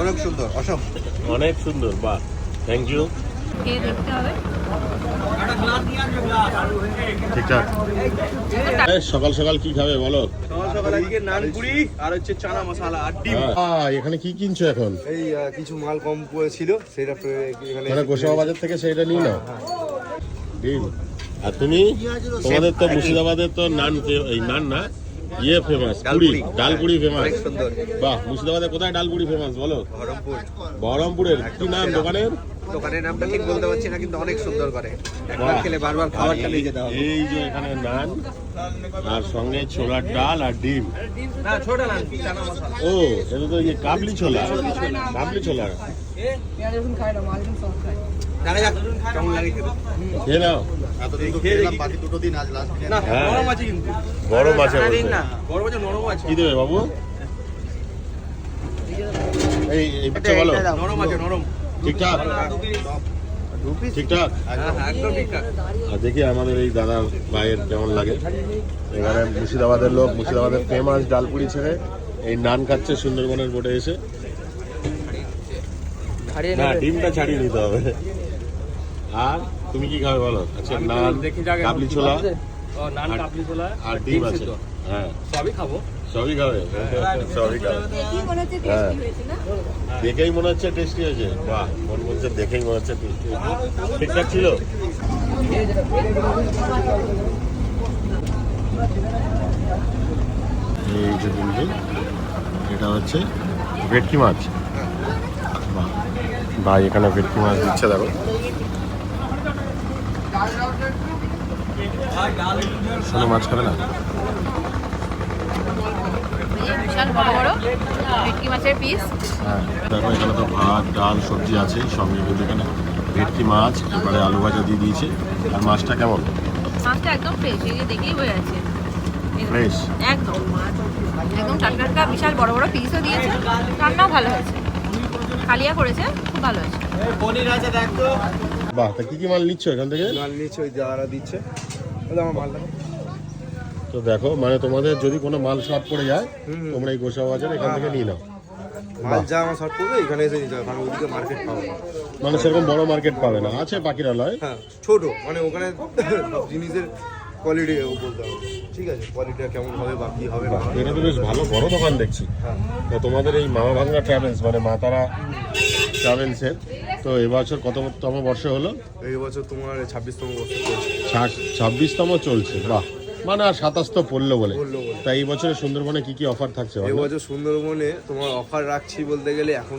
অনেক সুন্দর, অসম, অনেক সুন্দর। বাহ, থ্যাংক ইউ। দেখতে হবে। ঠিকঠাক। সকাল সকাল কি খাবে বলো? সকাল সকাল আজকে নান পুরি আর হচ্ছে চানা মশলা আর ডিম। এখানে কি কিনছো এখন? এই কিছু মাল কম ছিল সেটা এখানে মানে গোসাবা বাজার থেকে সেটা নিই না ডিম। আর তুমি, তোমাদের তো মুর্শিদাবাদের তো নান, এই নান না ইয়ে ফেমাস, পুরি, ডালপুরি ফেমাস। বাহ, মুর্শিদাবাদে কোথায় ডালপুরি ফেমাস বলো? বহরমপুর। বহরমপুরের কি নাম দোকানের? দোকানের নামটা ঠিক বলতে পারছি না, কিন্তু অনেক সুন্দর করে। একবার খেলে বারবার খাবারটা নিয়ে যেতে হবে। এই যে এখানে নান আর সঙ্গে ছোলার ডাল আর ডিম। না, ছোট নান, চানা মশলা। ও, এটা তো এই কাবলি ছোলা, কাবলি ছোলা। দেখা যাক কেমন লাগে খেতে। খেয়ে নাও। বাকি দুটো দিন আজ লাস্ট। না, হ্যাঁ। নরম আছে কিন্তু। গরম আছে সারাদিন বলতে। না, গরম আছে, নরম আছে। কি দেবে বাবু? এই পিঠে বলো। নরম আছে, নরম। ঠিকঠাক ঠিকঠাক। হ্যাঁ, একদম ঠিকঠাক। আর দেখি আমাদের এই দাদার ভাইয়ের কেমন লাগে। এখানে মুর্শিদাবাদের লোক, মুর্শিদাবাদের ফেমাস ডালপুরি ছেড়ে এই নান খাচ্ছে সুন্দরবনের বোটে এসে। না, ডিমটা ছাড়িয়ে নিতে হবে। আর তুমি কি খাবে বলো? আচ্ছা, নান, কাবলি ছোলা নান, কাবলি ছোলা আর ডিম আছে। হ্যাঁ, সবই খাবো। সবই খাবে, সবই খাবে। দেখি মনে হচ্ছে হ্যাঁ, টেস্টি হয়েছে না? দেখেই মনে হচ্ছে টেস্টি হয়েছে। বাহ, মন বলছে দেখেই মনে হচ্ছে টেস্টি হয়েছে। ঠিকঠাক ছিল। এই যে কিন্তু এটা হচ্ছে ভেটকি মাছ। বাহ, ভাই এখানে ভেটকি মাছ দিচ্ছে, দেখো। শোনো, মাছ খাবে না? বিশাল বড় বড় ভেটকি মাছের পিস। হ্যাঁ, দেখো এখানে তো ভাত, ডাল, সবজি আছে, সঙ্গে কিন্তু এখানে ভেটকি মাছ, এবারে আলু ভাজা দিয়ে দিয়েছে। আর মাছটা কেমন? মাছটা একদম ফ্রেশ, এই যে দেখেই হয়ে আছে। ফ্রেশ। একদম একদম টাটকা, বিশাল বড় বড় পিসও দিয়েছে। রান্নাও ভালো হয়েছে, কালিয়া করেছে, খুব ভালো হয়েছে। পনির আছে, দেখ তো। বাহ, তা কি কি মাল নিচ্ছ এখান থেকে? মাল নিচ্ছে, ওই যারা দিচ্ছে। ওটা আমার মাল দেখো। তো দেখো, মানে তোমাদের যদি কোনো মাল শর্ট পড়ে যায়, তোমরা এই গোসাবা বাজার এখান থেকে নিয়ে নাও। মাল যা আমার শর্ট পড়বে এখানে এসে নিতে হবে, কারণ ওদিকে মার্কেট পাবো না। মানে সেরকম বড় মার্কেট পাবে না, আছে পাখিরালয়। হ্যাঁ, ছোট, মানে ওখানে সব জিনিসের কোয়ালিটি বলতে হবে। ঠিক আছে, কোয়ালিটিটা কেমন হবে বা কি হবে না হবে। এটা তো বেশ ভালো বড় দোকান দেখছি। হ্যাঁ। তো তোমাদের এই মামা ভাঙ্গা ট্রাভেলস, মানে মা তারা ট্রাভেলসের, তো এবছর কততম বর্ষ হলো? এই বছর তোমার 26তম বছর চলছে। 26তম চলছে। বাহ, মানে আর 27 তো পড়লো বলে। বললো বলে। তাই এই বছরে সুন্দরবনে কি কি অফার থাকছে? এই বছর সুন্দরবনে তোমার অফার রাখছি বলতে গেলে এখন